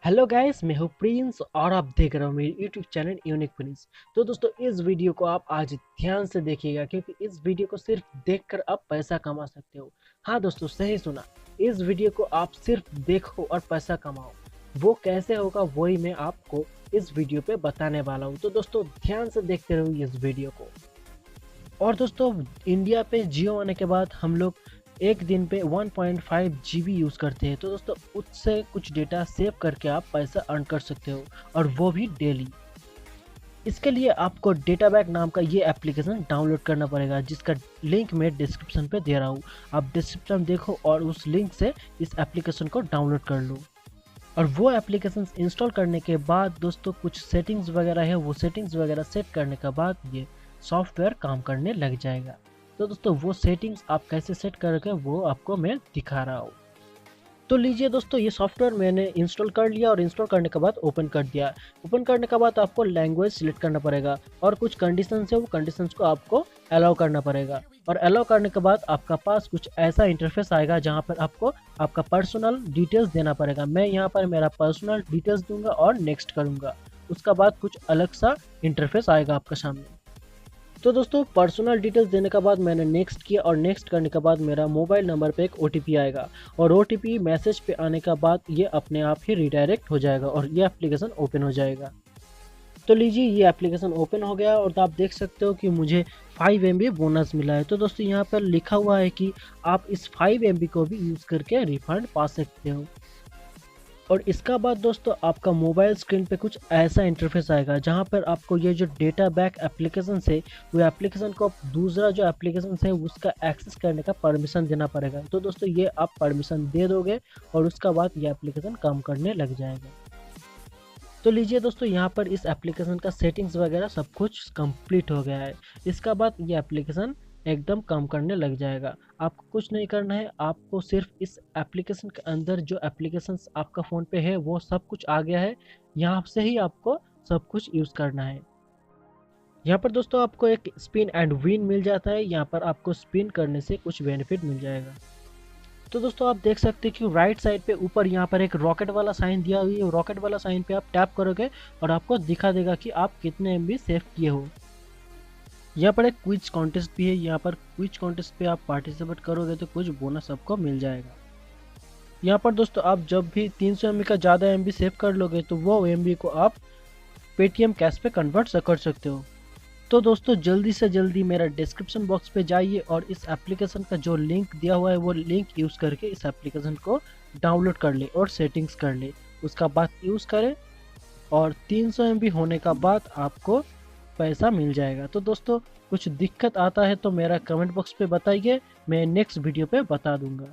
Hello guys, मैं हूँ Prince और आप देख रहे हो मेरे यूट्यूब चैनल यूनिक प्रिंस। तो दोस्तों, इस वीडियो को आप आज ध्यान से देखिएगा क्योंकि इस वीडियो को सिर्फ देखकर आप पैसा कमा सकते हो। हाँ दोस्तों, सही सुना। इस वीडियो को आप सिर्फ देखो और पैसा कमाओ। वो कैसे होगा वही मैं आपको इस वीडियो पे बताने वाला हूँ। तो दोस्तों, ध्यान से देखते रहो इस वीडियो को। और दोस्तों, इंडिया पे जियो आने के बाद हम लोग एक दिन पे 1.5 GB यूज़ करते हैं। तो दोस्तों, उससे कुछ डेटा सेव करके आप पैसा अर्न कर सकते हो, और वो भी डेली। इसके लिए आपको डेटाबैक नाम का ये एप्लीकेशन डाउनलोड करना पड़ेगा, जिसका लिंक मैं डिस्क्रिप्शन पे दे रहा हूँ। आप डिस्क्रिप्शन देखो और उस लिंक से इस एप्लीकेशन को डाउनलोड कर लो। और वो एप्लीकेशन इंस्टॉल करने के बाद दोस्तों, कुछ सेटिंग्स वगैरह है, वो सेटिंग्स वगैरह सेट करने के बाद ये सॉफ्टवेयर काम करने लग जाएगा। तो दोस्तों, वो सेटिंग्स आप कैसे सेट करोगे वो आपको मैं दिखा रहा हूँ। तो लीजिए दोस्तों, ये सॉफ्टवेयर मैंने इंस्टॉल कर लिया और इंस्टॉल करने के बाद ओपन कर दिया। ओपन करने के बाद आपको लैंग्वेज सिलेक्ट करना पड़ेगा और कुछ कंडीशंस है, वो कंडीशंस को आपको अलाउ करना पड़ेगा। और अलाउ करने के बाद आपका पास कुछ ऐसा इंटरफेस आएगा जहाँ पर आपको आपका पर्सनल डिटेल्स देना पड़ेगा। मैं यहाँ पर मेरा पर्सनल डिटेल्स दूंगा और नेक्स्ट करूँगा। उसका बाद कुछ अलग सा इंटरफेस आएगा आपके सामने। तो दोस्तों, पर्सनल डिटेल्स देने के बाद मैंने नेक्स्ट किया और नेक्स्ट करने के बाद मेरा मोबाइल नंबर पे एक OTP आएगा। और OTP मैसेज पे आने के बाद ये अपने आप ही रिडायरेक्ट हो जाएगा और ये एप्लीकेशन ओपन हो जाएगा। तो लीजिए, ये एप्लीकेशन ओपन हो गया और आप देख सकते हो कि मुझे 5 MB बोनस मिला है। तो दोस्तों, यहाँ पर लिखा हुआ है कि आप इस 5 MB को भी यूज़ करके रिफंड पा सकते हो। और इसका बाद दोस्तों, आपका मोबाइल स्क्रीन पे कुछ ऐसा इंटरफेस आएगा जहां पर आपको ये जो डेटा बैक एप्लीकेशन है, वो एप्लीकेशन को दूसरा जो एप्लीकेशन है उसका एक्सेस करने का परमिशन देना पड़ेगा। तो दोस्तों, ये आप परमिशन दे दोगे और उसका बाद ये एप्लीकेशन काम करने लग जाएगा। तो लीजिए दोस्तों, यहाँ पर इस एप्लीकेशन का सेटिंग्स वगैरह सब कुछ कंप्लीट हो गया है। इसका बाद ये एप्लीकेशन एकदम काम करने लग जाएगा। आपको कुछ नहीं करना है, आपको सिर्फ इस एप्लीकेशन के अंदर जो एप्लीकेशंस आपका फ़ोन पे है वो सब कुछ आ गया है। यहाँ से ही आपको सब कुछ यूज़ करना है। यहाँ पर दोस्तों, आपको एक स्पिन एंड विन मिल जाता है। यहाँ पर आपको स्पिन करने से कुछ बेनिफिट मिल जाएगा। तो दोस्तों, आप देख सकते हैं कि राइट साइड पे ऊपर यहाँ पर एक रॉकेट वाला साइन दिया हुआ है। रॉकेट वाला साइन पे आप टैप करोगे और आपको दिखा देगा कि आप कितने MB सेव किए हो। यहाँ पर एक क्विज कॉन्टेस्ट भी है। यहाँ पर क्विज कॉन्टेस्ट पे आप पार्टिसिपेट करोगे तो कुछ बोनस आपको मिल जाएगा। यहाँ पर दोस्तों, आप जब भी 300 MB का ज़्यादा MB सेव कर लोगे तो वो MB को आप Paytm कैश पे कन्वर्ट कर सकते हो। तो दोस्तों, जल्दी से जल्दी मेरा डिस्क्रिप्शन बॉक्स पे जाइए और इस एप्लीकेशन का जो लिंक दिया हुआ है वो लिंक यूज़ करके इस एप्लीकेशन को डाउनलोड कर ले और सेटिंग्स कर ले। उसका बाद यूज़ करें और 300 MB होने का बाद आपको पैसा मिल जाएगा। तो दोस्तों, कुछ दिक्कत आता है तो मेरा कमेंट बॉक्स पे बताइए, मैं नेक्स्ट वीडियो पे बता दूंगा।